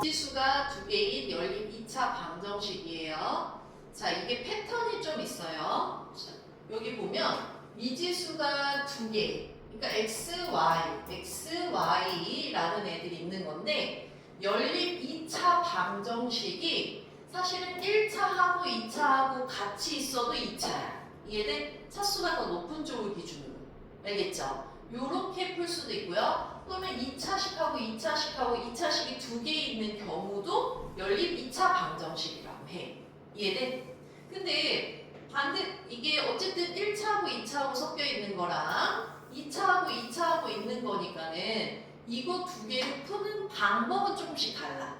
미지수가 두 개인 연립 2차 방정식이에요. 자, 이게 패턴이 좀 있어요. 자, 여기 보면 미지수가 두 개, 그러니까 xy라는 애들이 있는 건데 연립 2차 방정식이 사실은 1차하고 2차하고 같이 있어도 2차야. 이해돼? 차수가 더 높은 쪽을 기준으로. 알겠죠? 요렇게 풀 수도 있고요. 그러면 2차식하고 2차식하고 2차식이 두 개 있는 경우도 연립 2차 방정식이라고 해. 이해돼? 근데 이게 어쨌든 1차하고 2차하고 섞여 있는 거랑 2차하고 2차하고 있는 거니까는 이거 두 개를 푸는 방법은 조금씩 달라.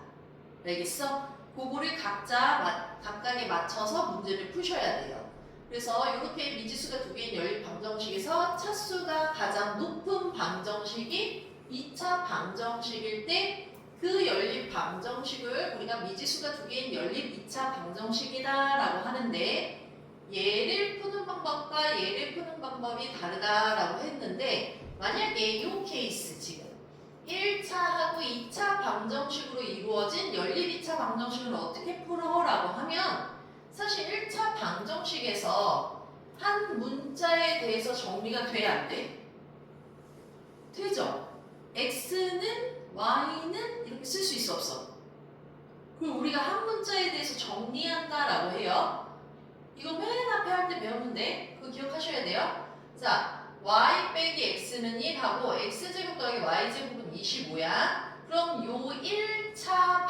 알겠어? 그거를 각각에 맞춰서 문제를 푸셔야 돼요. 그래서 이렇게 미지수가 두 개인 연립 방정식에서 차수가 가장 높은 방정식이 2차 방정식일 때 그 연립 방정식을 우리가 미지수가 두 개인 연립 2차 방정식이다 라고 하는데 얘를 푸는 방법과 얘를 푸는 방법이 다르다라고 했는데 만약에 이 케이스 지금 1차하고 2차 방정식으로 이루어진 연립 2차 방정식을 어떻게 풀어라고 하면 사실 1차 방정식에서 한 문자에 대해서 정리가 돼야 안 돼? 되죠? x는 y는 이렇게 쓸 수 있어 없어? 그럼 우리가 한 문자에 대해서 정리한다라고 해요. 이거 맨 앞에 할 때 배웠는데 그거 기억하셔야 돼요. 자, y 빼기 x는 1하고 x제곱 더하기 y제곱은 25야. 그럼 요 1차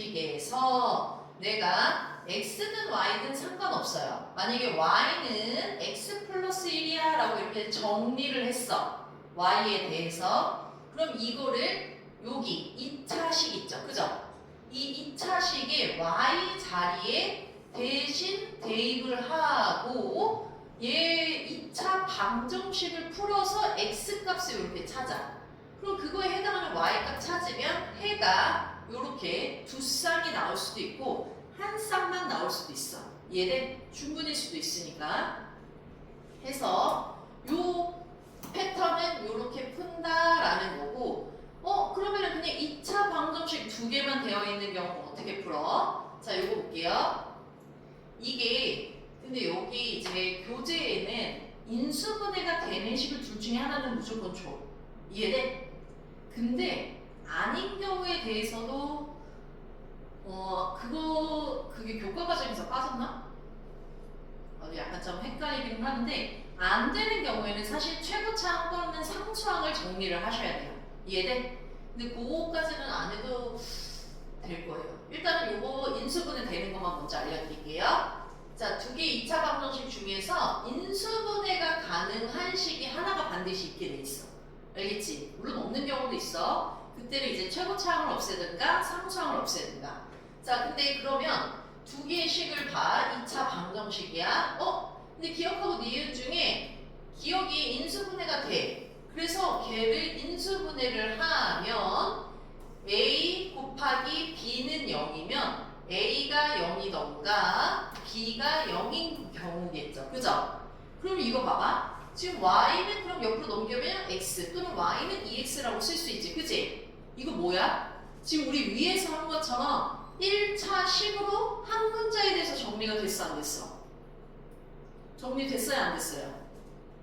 방정식에서 내가 x든 y든 상관없어요. 만약에 y는 x 플러스 1이야 라고 이렇게 정리를 했어. y에 대해서. 그럼 이거를 여기 2차식 있죠. 그죠? 이 2차식에 y 자리에 대신 대입을 하고 얘 2차 방정식을 풀어서 x 값을 이렇게 찾아. 그럼 그거에 해당하는 y 값 찾으면 해가 이렇게 두 쌍이 나올 수도 있고 한 쌍만 나올 수도 있어. 얘는 충분일 수도 있으니까. 해서 요 패턴은 이렇게 푼다라는 거고 그러면 그냥 2차 방정식 두 개만 되어 있는 경우 어떻게 풀어? 자, 이거 볼게요. 이게 근데 여기 이제 교재에는 인수분해가 되는 식을 둘 중에 하나는 무조건 줘. 이해돼? 근데 아닌 경우에 대해서도 그게 교과 과정에서 빠졌나? 약간 좀 헷갈리긴 하는데 안 되는 경우에는 사실 최고차항 또는 상수항을 정리를 하셔야 돼요. 이해돼? 근데 그거까지는 안 해도 될 거예요. 일단은 요거 인수분해 되는 것만 먼저 알려드릴게요. 자, 두 개 2차 방정식 중에서 인수분해가 가능한 식이 하나가 반드시 있게 돼 있어. 알겠지? 물론 없는 경우도 있어. 그때는 이제 최고차항을 없애든가 상수항을 없애든가. 자, 근데 그러면 두 개의 식을 봐. 2차 방정식이야. 근데 기억하고 니은 중에 기억이 인수분해가 돼. 그래서 걔를 인수분해를 하면 a 곱하기 b는 0이면 a가 0이던가 b가 0인 경우겠죠. 그죠? 그럼 이거 봐봐. 지금 y는 그럼 옆으로 넘겨면 x 또는 y는 2x라고 쓸 수 있지. 그치? 이거 뭐야? 지금 우리 위에서 한 것처럼 1차 식으로 한 문자에 대해서 정리가 됐어 안 됐어? 정리됐어요 안 됐어요?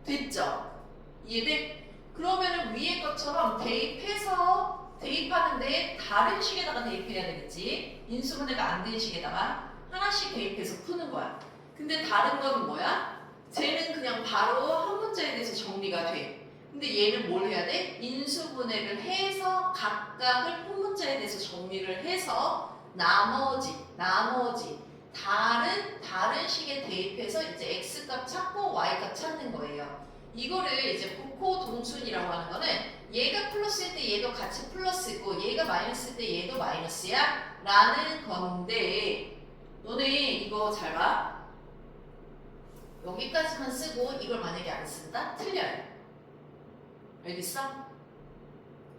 됐죠? 이해돼? 그러면은 위에 것처럼 대입하는데 다른 식에다가 대입해야 되겠지. 인수분해가 안 된 식에다가 하나씩 대입해서 푸는 거야. 근데 다른 거는 뭐야? 쟤는 그냥 바로 한 문자에 대해서 정리가 돼. 근데 얘는 뭘 해야 돼? 인수분해를 해서 각각을 한 문자에 대해서 정리를 해서 나머지 다른 식에 대입해서 이제 x 값 찾고 y 값 찾는 거예요. 이거를 이제 복호 동순이라고 하는 거는 얘가 플러스일 때 얘도 같이 플러스고 얘가 마이너스일 때 얘도 마이너스야 라는 건데 너네 이거 잘 봐. 여기까지만 쓰고 이걸 만약에 안 쓴다? 틀려요. 알겠어?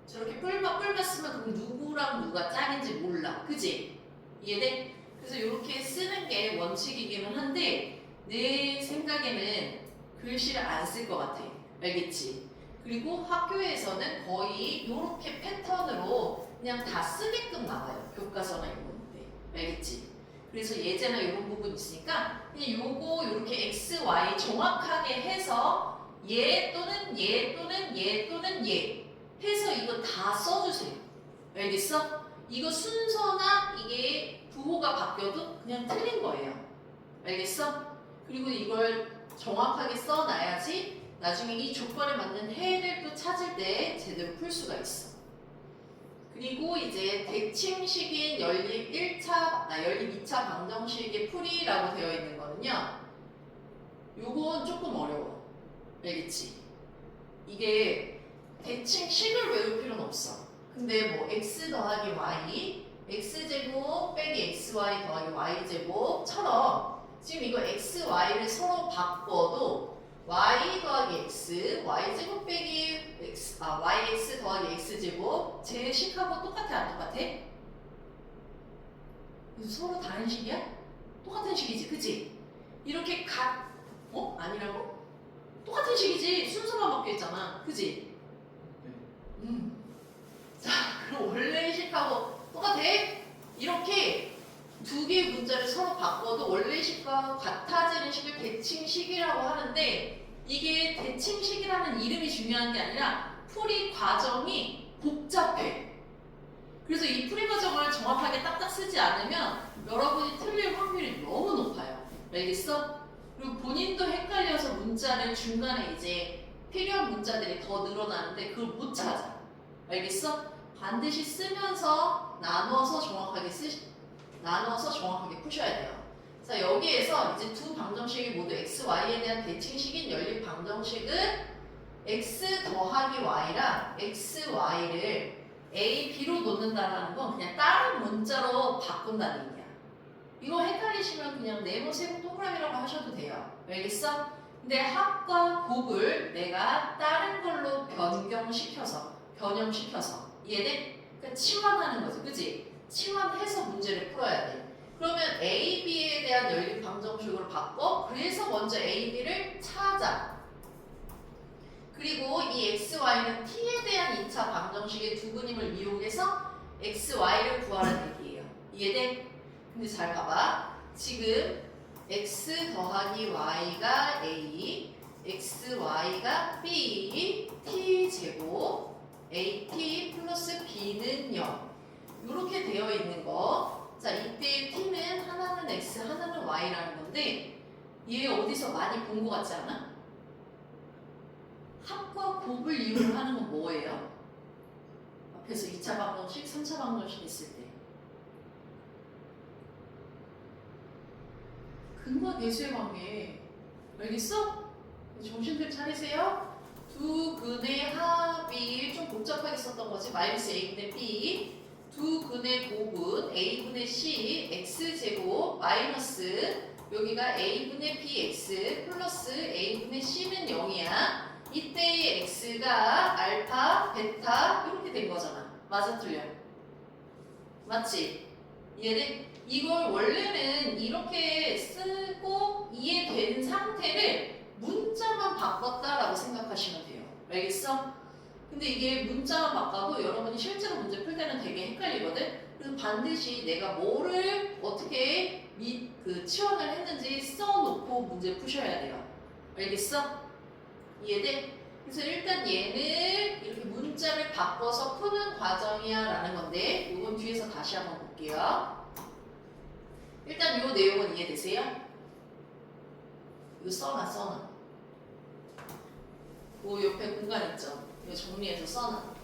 저렇게 뿔바 쓰면 그럼 누구랑 누가 짝인지 몰라. 그지? 이해돼? 그래서 이렇게 쓰는 게 원칙이기는 한데 내 생각에는 글씨를 안 쓸 것 같아. 알겠지? 그리고 학교에서는 거의 이렇게 패턴으로 그냥 다 쓰게끔 나와요. 교과서나 이런 건데. 알겠지? 그래서 예제나 이런 부분 있으니까 그냥 요거 이렇게 x, y 정확하게 해서 얘 또는 얘 또는 얘 또는 얘 해서 이거 다 써주세요. 알겠어? 이거 순서나 이게 부호가 바뀌어도 그냥 틀린 거예요. 알겠어? 그리고 이걸 정확하게 써놔야지 나중에 이 조건에 맞는 해를 또 찾을 때 제대로 풀 수가 있어. 그리고 이제 대칭식인 연립 1차, 연립 2차 방정식의 풀이라고 되어 있는 거는요. 요건 조금 어려워. 알겠지? 이게 대칭식을 외울 필요는 없어. 근데 뭐 x 더하기 y, x제곱 빼기 xy 더하기 y제곱처럼 지금 이거 x, y를 서로 바꿔도 y 더하기 x, y제곱 빼기 x, yx 더하기 x제곱 제 식하고 똑같아 안 똑같아? 서로 다른 식이야? 똑같은 식이지, 그치? 이렇게 아니라고? 똑같은 식이지, 순서만 바뀌었잖아, 그치? 자, 그럼 원래 식하고 똑같아? 이렇게 두 개의 문자를 서로 바꿔도 원래 식과 같아지는 식을 대칭식이라고 하는데 이게 대칭식이라는 이름이 중요한 게 아니라 풀이 과정이 복잡해. 그래서 이 풀이 과정을 정확하게 딱딱 쓰지 않으면 여러분이 틀릴 확률이 너무 높아요. 알겠어? 그리고 본인도 헷갈려서 문자를 중간에 이제 필요한 문자들이 더 늘어나는데 그걸 못 찾아. 알겠어? 반드시 쓰면서 나눠서 정확하게 푸셔야 돼요. 자, 여기에서 이제 두 방정식이 모두 x, y에 대한 대칭식인 연립 방정식은 x 더하기 y랑 x, y를 a, b로 놓는다는 건 그냥 다른 문자로 바꾼다는 얘기야. 이거 헷갈리시면 그냥 네모, 세모, 동그라미라고 하셔도 돼요. 알겠어? 근데 합과 곱을 내가 다른 걸로 변형시켜서 이해돼? 그러니까 치환하는 거지, 그치? 치환해서 문제를 풀어야 돼. 그러면 A, B에 대한 연립 방정식으로 바꿔. 그래서 먼저 A, B를 찾아. 그리고 이 X, Y는 T에 대한 2차 방정식의 두분임을 이용해서 X, Y를 구하라는 얘기예요. 이해돼? 근데 잘 봐봐. 지금 X 더하기 Y가 A, X, Y가 B, T 제곱 AT 플러스 B는 0 이렇게 되어 있는 거. 자, 이때 T는 하나는 X, 하나는 Y라는 건데 얘 어디서 많이 본 것 같지 않아? 합과 곱을 이용을 하는 건 뭐예요? 앞에서 2차 방정식, 3차 방정식 있을 때 근과 대수의 관계 알겠어? 정신들 차리세요. 두 근의 합이 좀 복잡하게 썼던 거지. 마이너스 a분의 b 두 근의 곱은 a분의 c x제곱 마이너스 여기가 a분의 bx 플러스 a분의 c는 0이야. 이때의 x가 알파, 베타 이렇게 된 거잖아. 맞아 틀려? 맞지? 이해돼? 이걸 원래는 이렇게 쓰고 이해된 상태를 문자만 바꿨다라고 생각하시면 돼요. 알겠어? 근데 이게 문자만 바꿔도 여러분이 실제로 문제 풀 때는 되게 헷갈리거든? 그래서 반드시 내가 뭐를 어떻게 치환을 했는지 써놓고 문제 푸셔야 돼요. 알겠어? 이해돼? 그래서 일단 얘는 이렇게 문자를 바꿔서 푸는 과정이야 라는 건데 이건 뒤에서 다시 한번 볼게요. 일단 이 내용은 이해되세요? 이거 써놔. 그 옆에 공간 있죠? 이거 정리해서 써놔.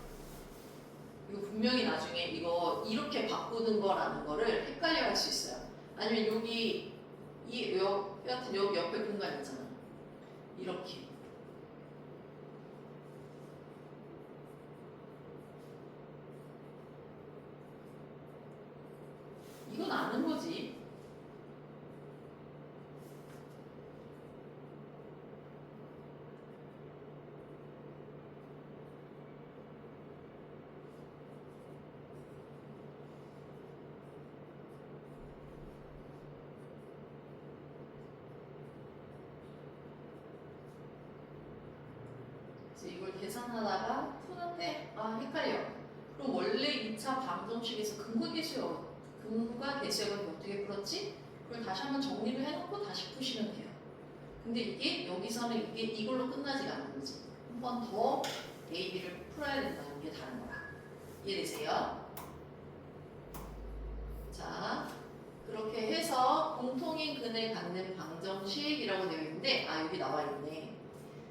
이거 분명히 나중에 이거 이렇게 바꾸는 거라는 거를 헷갈려 할 수 있어요. 아니면 여기 여하튼 여기 옆에 공간 있잖아. 이렇게. 이건 아는 거지. 그래서 이걸 계산하다가 푸는데 헷갈려. 그럼 원래 2차 방정식에서 근과 계수역은 어떻게 풀었지? 그걸 다시 한번 정리를 해놓고 다시 푸시면 돼요. 근데 이게 여기서는 이걸로 끝나지가 않는 거지. 한 번 더 A, B를 풀어야 된다는 게 다른 거야. 이해되세요? 자, 그렇게 해서 공통인 근을 갖는 방정식이라고 되어 있는데 여기 나와 있네.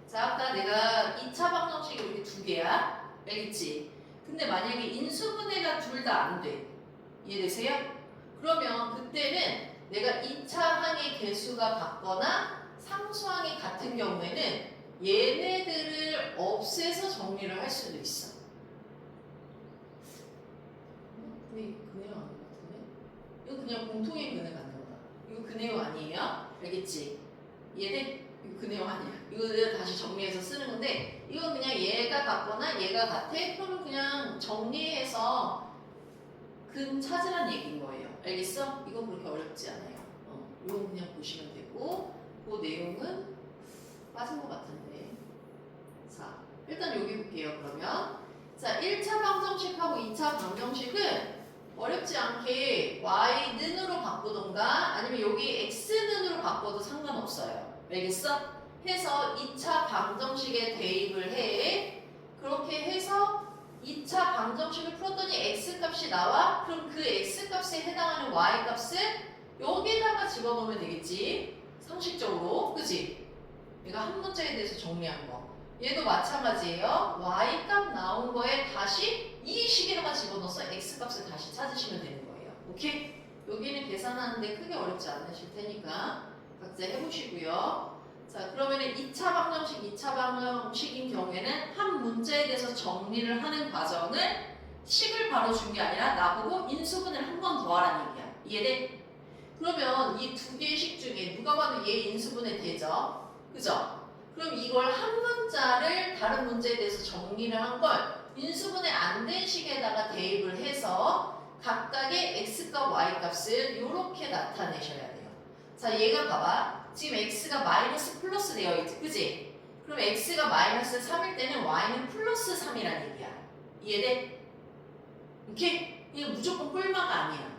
자, 아까 내가 2차 방정식이 이렇게 두 개야. 알겠지? 근데 만약에 인수분해가 둘 다 안 돼. 이해되세요? 그러면 그때는 내가 2차 항의 개수가 같거나 상수항이 같은 경우에는 얘네들을 없애서 정리를 할 수도 있어. 왜 그 내용 아닌 것 같은데? 이거 그냥 공통의 근을 갖는 거다. 이거 그 내용 아니에요? 알겠지? 얘네 이거 그 내용 아니야. 이거 다시 정리해서 쓰는 건데 이건 그냥 얘가 같거나 얘가 같아? 그러면 그냥 정리해서 근 찾으란 얘기인 거예요. 알겠어? 이건 그렇게 어렵지 않아요. 이건 그냥 보시면 되고 그 내용은 빠진 것 같은데. 자, 일단 여기 볼게요. 그러면 자, 1차 방정식하고 2차 방정식은 어렵지 않게 y는으로 바꾸던가 아니면 여기 x는으로 바꿔도 상관없어요. 알겠어? 해서 2차 방정식에 대입을 해. 그렇게 해서 2차 방정식을 풀었더니 x값이 나와? 그럼 그 x값에 해당하는 y값을 여기다가 집어넣으면 되겠지? 상식적으로. 그지? 내가 한 문제에 대해서 정리한 거. 얘도 마찬가지예요. y값 나온 거에 다시 이 식에다가 집어넣어서 x값을 다시 찾으시면 되는 거예요. 오케이? 여기는 계산하는데 크게 어렵지 않으실 테니까 각자 해보시고요. 자, 그러면은 2차 방정식, 2차 방정식인 경우에는 한 문제에 대해서 정리를 하는 과정을 식을 바로 준 게 아니라 나보고 인수분해를 한 번 더 하라는 얘기야. 이해돼? 그러면 이 두 개의 식 중에 누가 봐도 얘 인수분해 되죠? 그죠? 그럼 이걸 한 문자를 다른 문제에 대해서 정리를 한 걸 인수분해 안 된 식에다가 대입을 해서 각각의 x값, y값을 이렇게 나타내셔야 돼요. 자, 얘가 봐봐. 지금 x가 마이너스 플러스 되어 있지, 그지? 그럼 x가 마이너스 3일 때는 y는 플러스 3이란 얘기야. 이해돼? 오케이? 이게 무조건 꿀마가 아니야.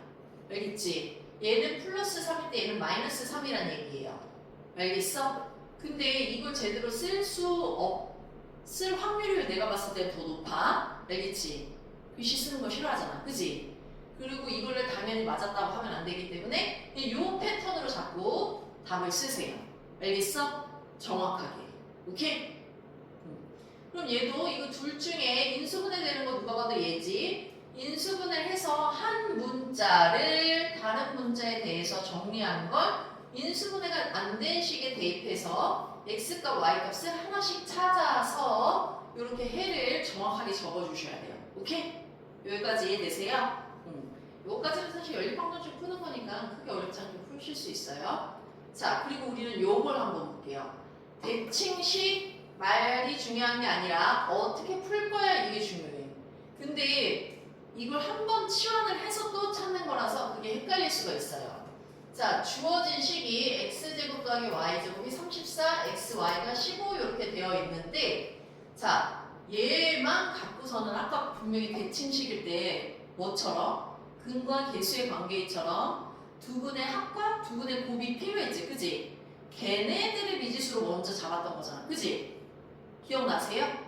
알겠지? 얘는 플러스 3일 때 얘는 마이너스 3이란 얘기예요. 알겠어? 근데 이걸 제대로 쓸 확률을 내가 봤을 때 더 높아. 알겠지? 글씨 쓰는 거 싫어하잖아. 그지? 그리고 이거를 당연히 맞았다고 하면 안 되기 때문에 이 패턴으로 자꾸 답을 쓰세요. 알겠어? 정확하게. 오케이? 그럼 얘도 이거 둘 중에 인수분해 되는 거 누가 봐도 얘지. 인수분해를 해서 한 문자를 다른 문자에 대해서 정리한 걸 인수분해가 안 된 식에 대입해서 x값, y값을 하나씩 찾아서 이렇게 해를 정확하게 적어주셔야 돼요. 오케이? 여기까지 이해되세요? 여기까지는 사실 연립방정식 푸는 거니까 크게 어렵지 않게 푸실 수 있어요. 자, 그리고 우리는 요걸 한번 볼게요. 대칭식 말이 중요한 게 아니라 어떻게 풀 거야 이게 중요해. 근데 이걸 한번 치환을 해서 또 찾는 거라서 그게 헷갈릴 수가 있어요. 자, 주어진 식이 x제곱 더하기 y제곱이 34, xy가 15 이렇게 되어 있는데 자, 얘만 갖고서는 아까 분명히 대칭식일 때 뭐처럼? 근과 계수의 관계처럼 두 근의 합과 두 근의 곱이 필요했지, 그지? 걔네들의 미지수로 먼저 잡았던 거잖아, 그지? 기억나세요?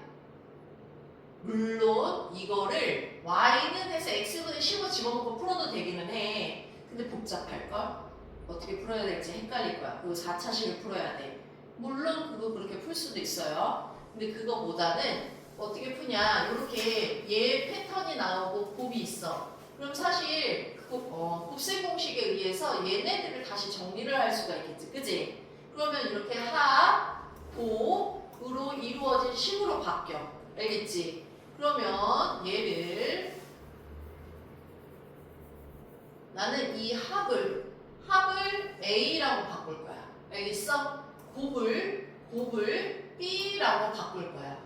물론 이거를 y는 해서 x분의 15 집어넣고 풀어도 되기는 해. 근데 복잡할걸? 어떻게 풀어야 될지 헷갈릴 거야. 그리고 4차식을 풀어야 돼. 물론 그거 그렇게 풀 수도 있어요. 근데 그거보다는 어떻게 푸냐, 이렇게 얘 패턴이 나오고 곱이 있어. 그럼 사실 곱셈 공식에 의해서 얘네들을 다시 정리를 할 수가 있겠지, 그지? 그러면 이렇게 합, 곱으로 이루어진 식으로 바뀌어. 알겠지? 그러면 얘를 나는 이 합을 A라고 바꿀 거야. 알겠어? 곱을 B라고 바꿀 거야.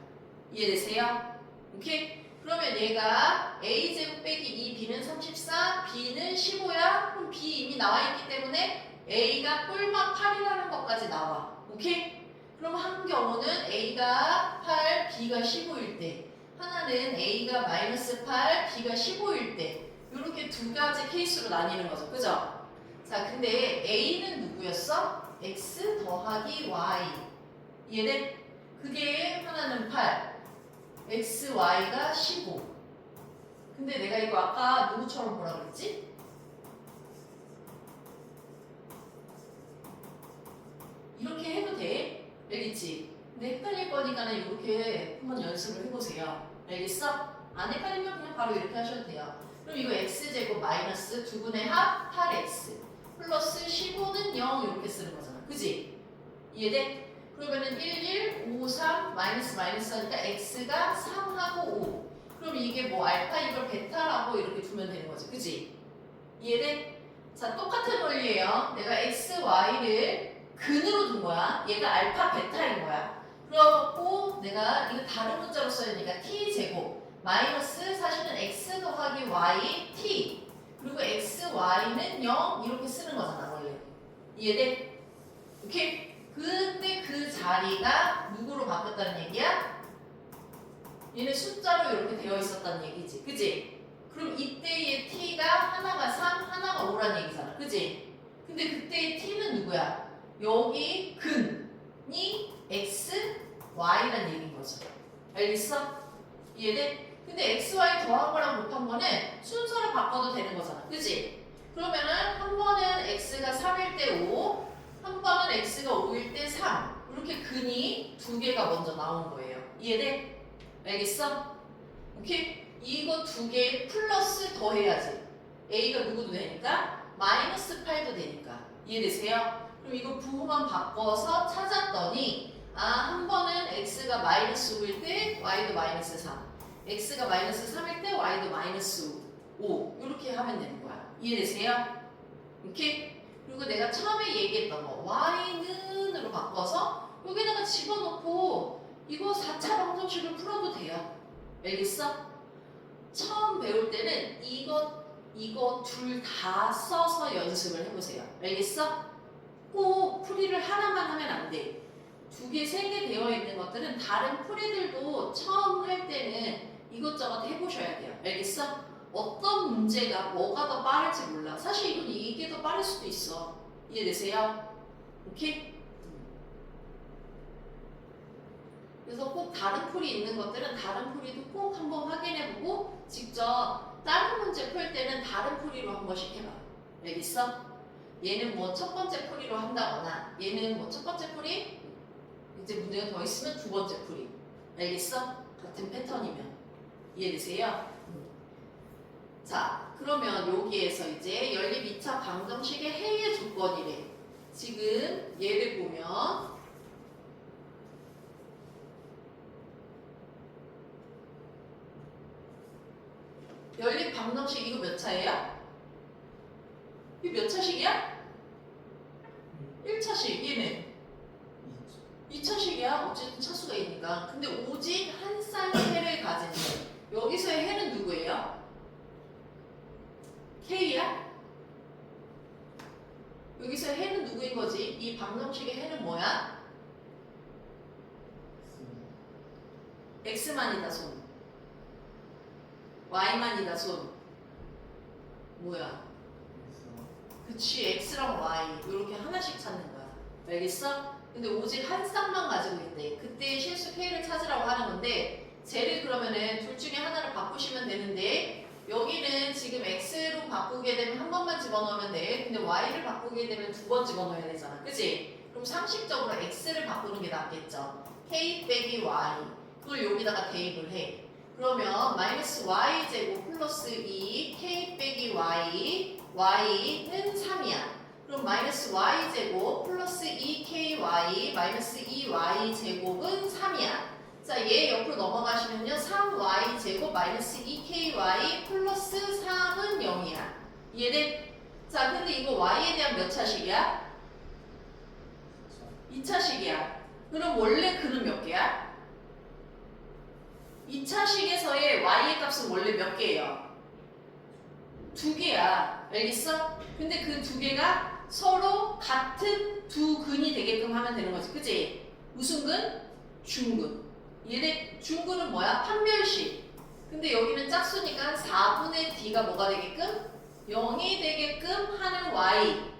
이해되세요? 오케이? 그러면 얘가 A제곱 빼기 2B는 34, B는 15야? 그럼 B 이미 나와 있기 때문에 A가 꿀맛 8이라는 것까지 나와. 오케이? 그럼 한 경우는 A가 8, B가 15일 때, 하나는 A가 마이너스 8, B가 15일 때, 이렇게 두 가지 케이스로 나뉘는 거죠. 그죠? 자, 근데 A는 누구였어? X 더하기 Y. 이해돼? 그게 하나는 8, X, Y가 15. 근데 내가 이거 아까 누구처럼 뭐라 그랬지? 이렇게 해도 돼. 알겠지? 근데 헷갈릴 거니까는 이렇게 한번 연습을 해보세요. 알겠어? 안 헷갈리면 그냥 바로 이렇게 하셔도 돼요. 그럼 이거 x제곱 마이너스 2분의 합 8x 플러스 15는 0 이렇게 쓰는 거잖아. 그지? 이해돼? 그러면은 1, 1, 5, 3 마이너스 마이너스 하니까 x가 3하고 5. 그럼 이게 뭐 알파 이걸 베타라고 이렇게 두면 되는 거지. 그지? 이해돼? 자, 똑같은 원리예요. 내가 x, y를 근으로 둔 거야. 얘가 알파 베타인 거야. 그래갖고 내가 이거 다른 문자로 써야 되니까 t제곱 마이너스 사실은 x 더하기 y t 그리고 x, y는 0 이렇게 쓰는 거잖아 원래. 이해돼? 오케이? 근데 그 자리가 누구로 바뀌었다는 얘기야? 얘는 숫자로 이렇게 되어 있었다는 얘기지. 그지? 그럼 이때의 t가 하나가 3, 하나가 5란 얘기잖아. 그지? 근데 그때의 t는 누구야? 여기 근이 x, y란 얘기인 거죠. 알겠어? 이해돼? 근데 x, y 더한 거랑 곱한 거는 순서를 바꿔도 되는 거잖아. 그지? 그러면은 한 번은 x가 3일 때 5, 한 번은 x가 5일 때 3. 이렇게 근이 두 개가 먼저 나온 거예요. 이해돼? 알겠어? 오케이? 이거 두 개 플러스 더해야지. a가 누구도 되니까 마이너스 8도 되니까. 이해되세요? 그럼 이거 부호만 바꿔서 찾았더니 한 번은 x가 마이너스 5일 때 y도 마이너스 3, x가 마이너스 3일 때 y도 마이너스 5 이렇게 하면 되는 거야. 이해되세요? 오케이? 그리고 내가 처음에 얘기했던 거 y는으로 바꿔서 여기다가 집어넣고 이거 4차 방정식을 풀어도 돼요. 알겠어? 처음 배울 때는 이거 둘 다 써서 연습을 해보세요. 알겠어? 꼭 풀이를 하나만 하면 안 돼. 두 개, 세 개 되어 있는 것들은 다른 풀이들도 처음 할 때는 이것저것 해보셔야 돼요. 알겠어? 어떤 문제가 뭐가 더 빠를지 몰라. 사실 이건 이게 더 빠를 수도 있어. 이해되세요? 오케이? 그래서 꼭 다른 풀이 있는 것들은 다른 풀이도 꼭 한번 확인해보고 직접 다른 문제 풀 때는 다른 풀이로 한 번씩 해봐. 알겠어? 얘는 뭐 첫 번째 풀이로 한다거나 얘는 뭐 첫 번째 풀이 이제 문제가 더 있으면 두 번째 풀이. 알겠어? 같은 패턴이면. 이해되세요? 자, 그러면 여기에서 이제 연립 2차 방정식의 해의 조건이래. 지금 얘를 보면 연립 방정식 이거 몇 차예요? 이거 몇 차식이야? 1차식. 얘는 2차식이야. 어쨌든 차수가 있으니까. 근데 오직 한 쌍의 해를 가진 해. 여기서의 해는 누구예요? K야? 여기서의 해는 누구인 거지? 이 방정식의 해는 뭐야? X만이다 손. Y만이다 손. 뭐야? 그치, X랑 Y 이렇게 하나씩 찾는 거야. 알겠어? 근데 오직 한 쌍만 가지고 있대. 그때 실수 K를 찾으라고 하는 건데 쟤를 그러면은 둘 중에 하나를 바꾸시면 되는데 여기는 지금 X로 바꾸게 되면 한 번만 집어넣으면 돼. 근데 Y를 바꾸게 되면 두 번 집어넣어야 되잖아. 그치? 그럼 상식적으로 X를 바꾸는 게 낫겠죠. K 빼기 Y 그걸 여기다가 대입을 해. 그러면 마이너스 Y제곱 플러스 2 K 빼기 Y Y는 3이야. 그럼 마이너스 Y제곱 플러스 2KY 마이너스 2Y제곱은 3이야. 자, 얘 옆으로 넘어가시면요. 3Y제곱 마이너스 2KY 플러스 3은 0이야. 이해돼? 자, 근데 이거 Y에 대한 몇 차식이야? 2차식이야. 그럼 원래 근은 몇 개야? 2차식에서의 Y의 값은 원래 몇 개예요? 2개야. 알겠어? 근데 그 2개가 서로 같은 두 근이 되게끔 하면 되는 거지. 그치? 무슨 근? 중근. 얘네 중근은 뭐야? 판별식. 근데 여기는 짝수니까 4분의 d가 뭐가 되게끔? 0이 되게끔 하는 y.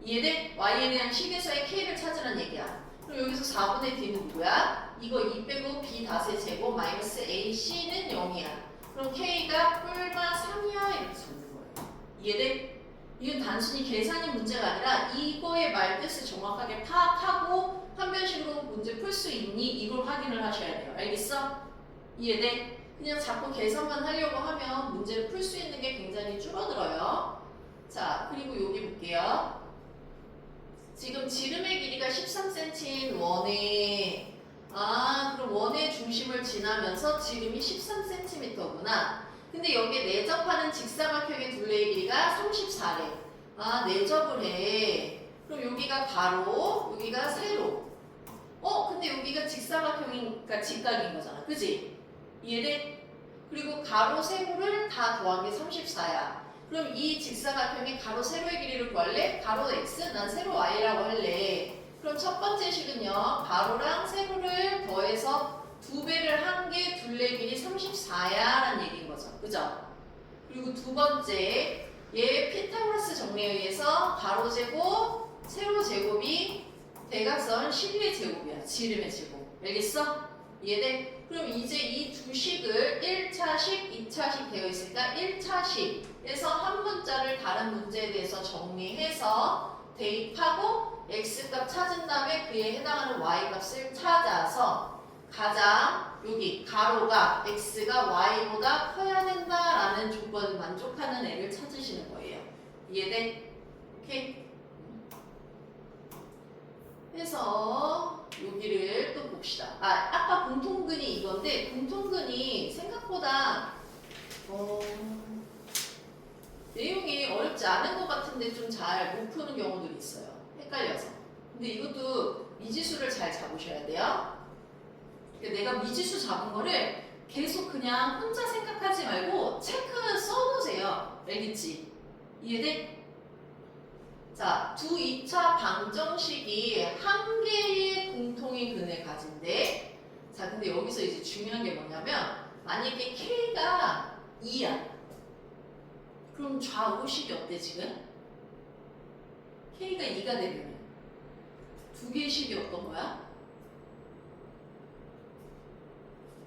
얘네 y에 대한 식에서의 k를 찾으라는 얘기야. 그럼 여기서 4분의 d는 누구야? 이거 2 빼고 b 닷의 제곱 마이너스 ac는 0이야. 그럼 k가 뿔마 3이야 이렇게 적는 거예요. 이해돼? 이건 단순히 계산이 문제가 아니라 이거의 말뜻을 정확하게 파악하고 판별식으로 문제 풀 수 있니? 이걸 확인을 하셔야 돼요. 알겠어? 이해돼? 그냥 자꾸 계산만 하려고 하면 문제를 풀 수 있는 게 굉장히 줄어들어요. 자, 그리고 여기 볼게요. 지금 지름의 길이가 13cm인 원의 그럼 원의 중심을 지나면서 지름이 13cm구나. 근데 여기에 내접하는 직사각형의 둘레의 길이가 34래. 내접을 해. 그럼 여기가 가로, 여기가 세로. 근데 여기가 직사각형이니까 직각인 거잖아. 그지? 이해돼? 그리고 가로, 세로를 다 더한 게 34야. 그럼 이 직사각형의 가로, 세로의 길이를 구할래? 가로 x, 난 세로 y라고 할래. 그럼 첫 번째 식은요. 가로랑 세로를 더해서 2배를 한 게 둘레 길이 34야 라는 얘기인 거죠. 그죠? 그리고 두 번째 얘 피타고라스 정리에 의해서 가로 제곱, 세로 제곱이 대각선 실의 제곱이야. 지름의 제곱. 알겠어? 이해돼? 그럼 이제 이 두 식을 1차식, 2차식 되어 있으니까 1차식에서 한 문자를 다른 문제에 대해서 정리해서 대입하고 x값 찾은 다음에 그에 해당하는 y값을 찾아서 가장 여기 가로가 x가 y보다 커야 된다라는 조건을 만족하는 애를 찾으시는 거예요. 이해돼? 오케이? 그래서 여기를 또 봅시다. 아까 공통근이 이건데 공통근이 생각보다 내용이 어렵지 않은 것 같은데 좀 잘 못 푸는 경우들이 있어요. 헷갈려서. 근데 이것도 미지수를 잘 잡으셔야 돼요. 그러니까 내가 미지수 잡은 거를 계속 그냥 혼자 생각하지 말고 체크 써놓으세요. 알겠지? 이해돼? 자, 두 2차 방정식이 한 개의 공통인 근을 가진대. 자, 근데 여기서 이제 중요한 게 뭐냐면 만약에 K가 2야. 그럼 좌우식이 어때 지금? K가 2가 되면 두 개의 식이 어떤 거야?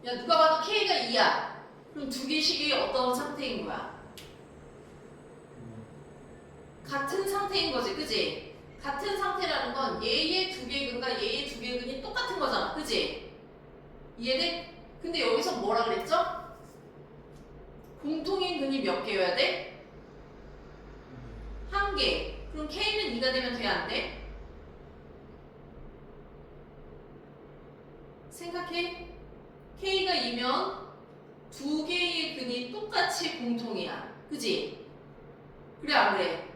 야, 누가 봐도 K가 2야. 그럼 두 개의 식이 어떤 상태인 거야? 같은 상태인 거지, 그지? 같은 상태라는 건 얘의 두 개의 근과 얘의 두 개의 근이 똑같은 거잖아, 그지? 이해돼? 근데 여기서 뭐라 그랬죠? 공통인 근이 몇 개여야 돼? 한 개. 그럼 K는 2가 되면 돼, 안 돼? 생각해. K가 2면 두 개의 근이 똑같이 공통이야, 그지? 그래, 안 그래?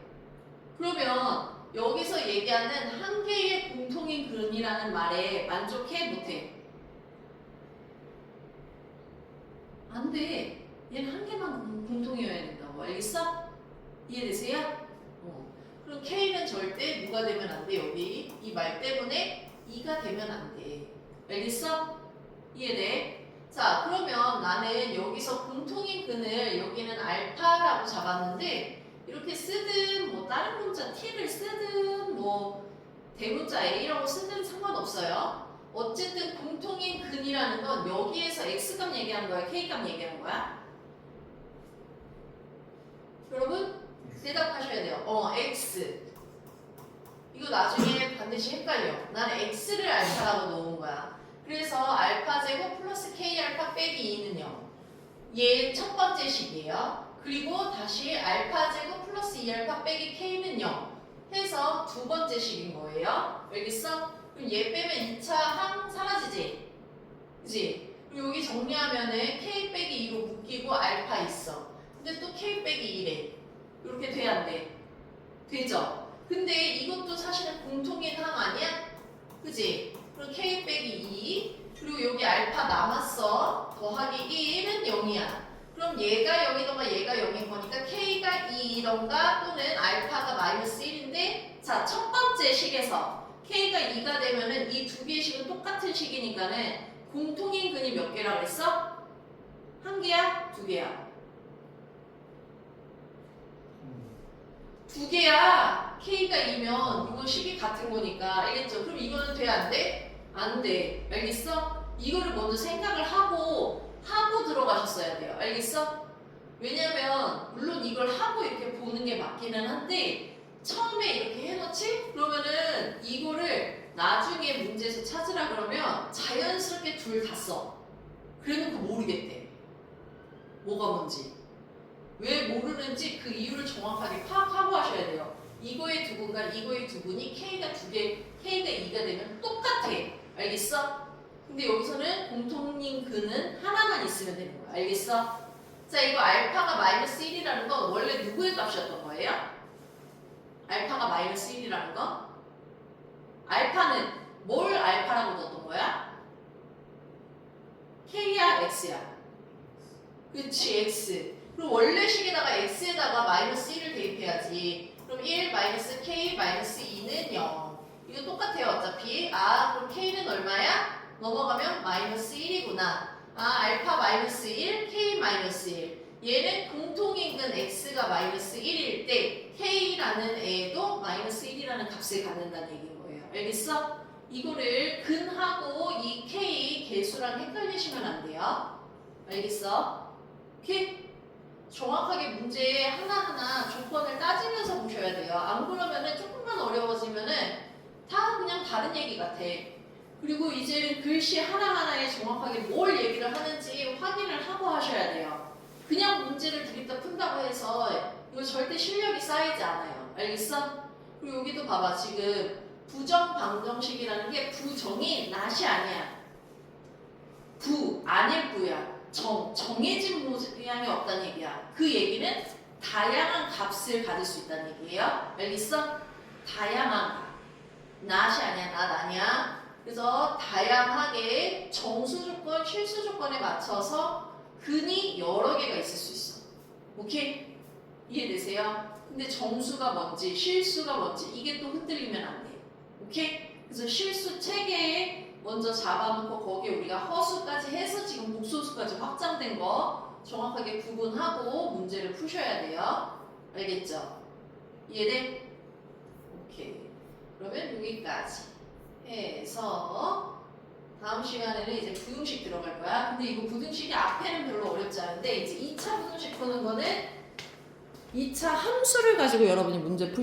그러면 여기서 얘기하는 한 개의 공통인 근이라는 말에 만족해? 못해? 안 돼. 얘는 한 개만 공통이어야 된다고. 알겠어? 이해되세요? 그럼 K는 절대 누가 되면 안 돼. 여기 이 말 때문에 2가 되면 안 돼. 알겠어? 이해돼? 자, 그러면 나는 여기서 공통인 근을 여기는 알파라고 잡았는데 이렇게 쓰든 뭐 다른 문자 t를 쓰든 뭐 대문자 a라고 쓰든 상관없어요. 어쨌든 공통인 근이라는 건 여기에서 x값 얘기하는 거야, k값 얘기하는 거야? 여러분 대답하셔야 돼요. x. 이거 나중에 반드시 헷갈려. 나는 x를 알파라고 놓은 거야. 그래서 알파 제곱 플러스 k 알파 빼기 2는요. 얘 첫 번째 식이에요. 그리고 다시 알파 제곱 플러스 2알파 빼기 k는 0 해서 두 번째 식인 거예요. 알겠어? 그럼 얘 빼면 2차 항 사라지지? 그지? 그리고 여기 정리하면은 k 빼기 2로 묶이고 알파 있어. 근데 또 k 빼기 2래. 이렇게 돼, 안 돼? 되죠? 근데 이것도 사실은 공통인 항 아니야? 그지? 그럼 k 빼기 2 그리고 여기 알파 남았어. 더하기 1은 0이야. 그럼 얘가 0이던가 얘가 0인 거니까 K가 2이던가 또는 알파가 마이너스 1인데 자, 첫 번째 식에서 K가 2가 되면은 이 두 개의 식은 똑같은 식이니까는 공통인 근이 몇 개라고 그랬어? 한 개야? 두 개야? 두 개야. K가 2면 이거 식이 같은 거니까 알겠죠? 그럼 이거는 돼? 안 돼? 안 돼. 알겠어? 이거를 먼저 생각을 하고 들어가셨어야 돼요. 알겠어? 왜냐면 물론 이걸 하고 이렇게 보는 게 맞기는 한데 처음에 이렇게 해놓지? 그러면은 이거를 나중에 문제에서 찾으라 그러면 자연스럽게 둘 다 써. 그래놓고 모르겠대. 뭐가 뭔지. 왜 모르는지 그 이유를 정확하게 파악하고 하셔야 돼요. 이거의 두분과 이거의 두분이 K가 두 개, K가 2가 되면 똑같아. 알겠어? 근데 여기서는 공통인 근은 하나만 있으면 되는 거야. 알겠어? 자, 이거 알파가 마이너스 1이라는 건 원래 누구의 값이었던 거예요? 알파가 마이너스 1이라는 거? 알파는 뭘 알파라고 넣었던 거야? K야, X야? 그치, X. 그럼 원래 식에다가 X에다가 마이너스 1을 대입해야지. 그럼 1 마이너스 K 마이너스 2는 0. 이거 똑같아요, 어차피. 아, 그럼 K는 얼마야? 넘어가면 마이너스 1이구나. 아, 알파 마이너스 1, K 마이너스 1. 얘는 공통인근 X가 마이너스 1일 때 K라는 애도 마이너스 1이라는 값을 갖는다는 얘기인 거예요. 알겠어? 이거를 근하고 이 K 개수랑 헷갈리시면 안 돼요. 알겠어? 오케이? 정확하게 문제 하나하나 조건을 따지면서 보셔야 돼요. 안 그러면은 조금만 어려워지면은 다 그냥 다른 얘기 같아. 그리고 이제는 글씨 하나하나에 정확하게 뭘 얘기를 하는지 확인을 하고 하셔야 돼요. 그냥 문제를 드립다 푼다고 해서 이거 절대 실력이 쌓이지 않아요. 알겠어? 그리고 여기도 봐봐. 지금 부정방정식이라는 게 부정이 낫이 아니야. 아닐 부야. 정해진 모양이 없다는 얘기야. 그 얘기는 다양한 값을 가질 수 있다는 얘기예요. 알겠어? 다양한 값. 낫이 아니야, 낫 아니야. 그래서 다양하게 정수 조건, 실수 조건에 맞춰서 근이 여러 개가 있을 수 있어. 오케이? 이해되세요? 근데 정수가 뭔지, 실수가 뭔지 이게 또 흔들리면 안 돼. 오케이? 그래서 실수 체계에 먼저 잡아놓고 거기에 우리가 허수까지 해서 지금 복소수까지 확장된 거 정확하게 구분하고 문제를 푸셔야 돼요. 알겠죠? 이해돼? 오케이. 그러면 여기까지 해서 다음 시간에는 이제 부등식 들어갈 거야. 근데 이거 부등식이 앞에는 별로 어렵지 않은데 이제 2차 부등식 푸는 거는 2차 함수를 가지고 여러분이 문제 풀